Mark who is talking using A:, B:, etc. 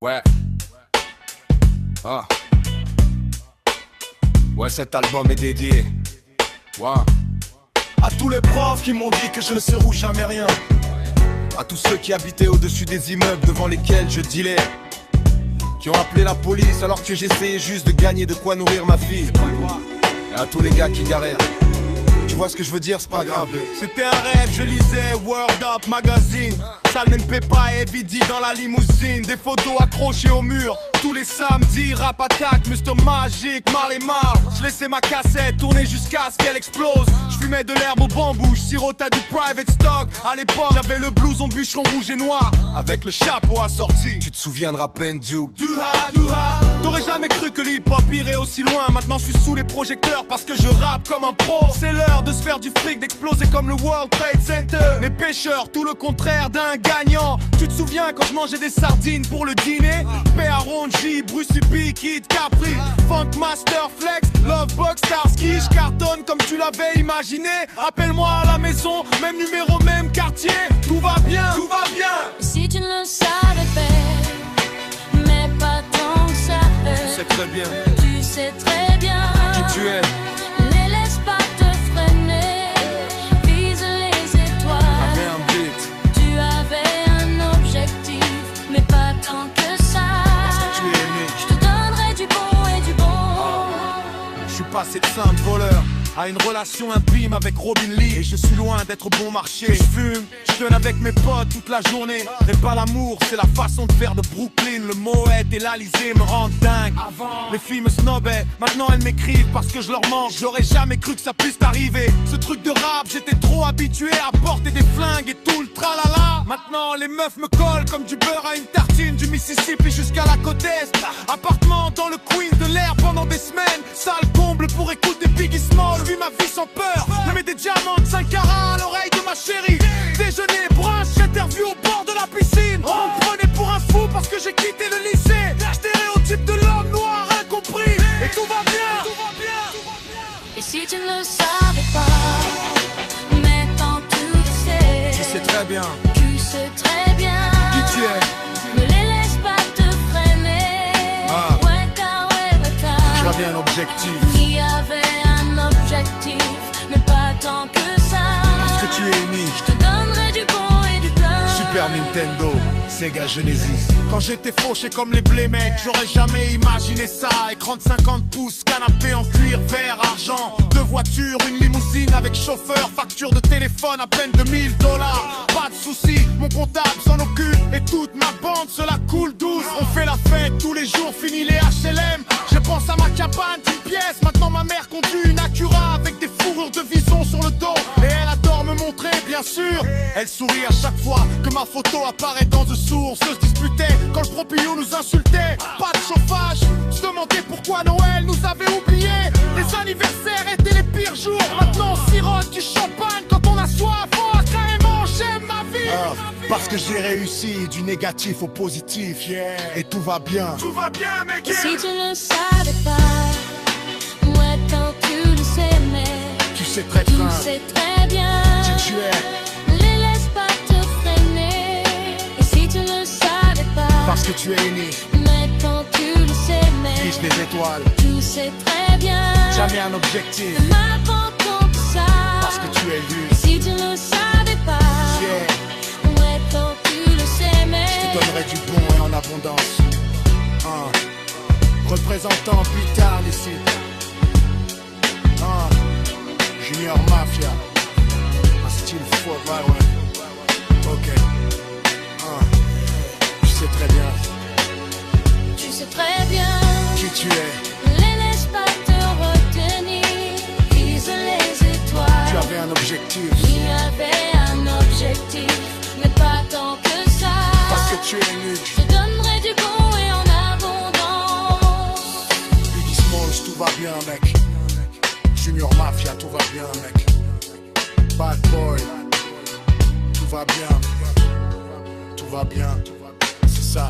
A: Ouais. Ah. Ouais, cet album est dédié. Ouais.
B: À tous les profs qui m'ont dit que je ne serai jamais rien. À tous ceux qui habitaient au-dessus des immeubles devant lesquels je dealais. Qui ont appelé la police alors que j'essayais juste de gagner de quoi nourrir ma fille. Et à tous les gars qui garaient. Tu vois ce que je veux dire, c'est pas grave. C'était un rêve, je lisais World Up Magazine. Salmen Pepa et Vidi dans la limousine. Des photos accrochées au mur tous les samedis. Rap attack, Mr Magic, Marley Marl. Je laissais ma cassette tourner jusqu'à ce qu'elle explose. Je fumais de l'herbe au bambou, je sirotais du private stock. À l'époque j'avais le blouson bûcheron rouge et noir avec le chapeau assorti. Tu te souviendras peine Duke. T'aurais jamais cru que l'hip-hop irait aussi loin. Maintenant je suis sous les projecteurs parce que je rappe comme un pro. C'est l'heure de se faire du fric, d'exploser comme le World Trade Center. Les pêcheurs, tout le contraire d'un gagnant. Tu te souviens quand je mangeais des sardines pour le dîner? P.A. J, Brucey B, Kid Capri, Funk Master Flex, Lovebox, Starsky. Je cartonne comme tu l'avais imaginé. Appelle-moi à la maison, même numéro, même quartier. Tout va bien, tout va bien.
C: Si tu ne le savais pas, mais pas tant que ça.
B: Tu sais très bien
C: Tu sais très bien
B: qui tu es.
C: Ne laisse pas te freiner. Vise les étoiles.
B: Avec un beat.
C: Tu avais un objectif, mais pas tant que ça.
B: Parce que tu es aimé.
C: Je te donnerai du bon et du bon.
B: Je suis passé de simple voleur à une relation intime avec Robin Lee. Et je suis loin d'être bon marché. Je fume, je donne avec mes potes toute la journée. Mais pas l'amour, c'est la façon de faire de Brooklyn. Le Moët et l'Alizé me rendent dingue. Avant, les filles me snobaient, maintenant elles m'écrivent parce que je leur manque. J'aurais jamais cru que ça puisse t'arriver. Ce truc de rap, j'étais trop habitué à porter des flingues et tout le tralala. Maintenant les meufs me collent comme du beurre à une tartine. Du Mississippi jusqu'à la côte est. Appartement dans le Queens de l'air pendant des semaines. Salle comble pour écouter Biggie Small. Je vis ma vie sans peur. Je mets des diamants de 5 carats à l'oreille de ma chérie. Déjeuner, brunch, interview au bord de la piscine. On me prenait pour un fou parce que j'ai quitté le lycée. Stéréotype de l'homme noir incompris. Et tout va bien, tout va bien.
C: Et si tu ne le savais pas, maintenant tu le sais.
B: Tu sais très bien
C: Tu sais très bien
B: qui tu es.
C: Ne les laisse pas te freiner.
B: Ah.
C: Ouais, car
B: J'avais un objectif.
C: il y avait un objectif, mais pas tant que ça.
B: Parce que tu es unique.
C: Je te donnerai du bon et du plein.
B: Super Nintendo, Sega Genesis. Quand j'étais fauché comme les blés mecs, j'aurais jamais imaginé ça. Écran de 50 pouces, canapé en cuir, vert, argent. Deux voitures, une limousine avec chauffeur. Facture de téléphone à peine de $1000. Pas de soucis, mon comptable s'en occupe. Et toute ma bande, cela coule douce. On fait la fête tous les jours, fini les HLM. Je pense à ma cabane d'une pièce. Maintenant ma mère conduit une Acura avec des fourrures de vison sur le dos. Et elle adore me montrer, bien sûr. Elle sourit à chaque fois que ma photo apparaît dans The Source. Se disputait quand le proprio nous insultait. Pas de chauffage, se demandait pourquoi Noël nous avait oubliés. Les anniversaires étaient les pires jours. Maintenant on sirote du champagne quand on a soif. Oh carrément j'aime ma vie. Parce que j'ai réussi du négatif au positif, yeah. Et tout va bien. Tout va bien mec.
C: Et si tu ne le savais pas, ouais, quand tu le sais, mais
B: Tu sais très
C: tu
B: bien
C: sais très bien
B: qui tu es.
C: Ne les laisse pas te freiner. Et si tu ne le savais pas,
B: Parce que tu es unique.
C: mais quand tu le sais, mais
B: Fiche des étoiles.
C: tu sais très bien
B: Jamais un objectif.
C: ma tant que ça.
B: Parce que tu es
C: Et
B: lu.
C: si tu ne le savais pas,
B: Yeah.
C: ouais, quand tu le sais, mais
B: Je te donnerai du bon et en abondance. Représentant plus tard ici. Junior Mafia. Un style fou, ouais. Ok. Je sais très bien
C: tu sais très bien.
B: qui tu es.
C: Ne les laisse pas te retenir. Vise les étoiles.
B: Tu avais un objectif.
C: Il y avait un objectif, mais pas tant que ça.
B: Parce que tu es unique.
C: Je te donnerai du bon et en abondance.
B: Biggie Smalls, tout va bien mec. Junior Mafia, tout va bien mec. Bad Boy, tout va bien. Tout va bien. C'est ça.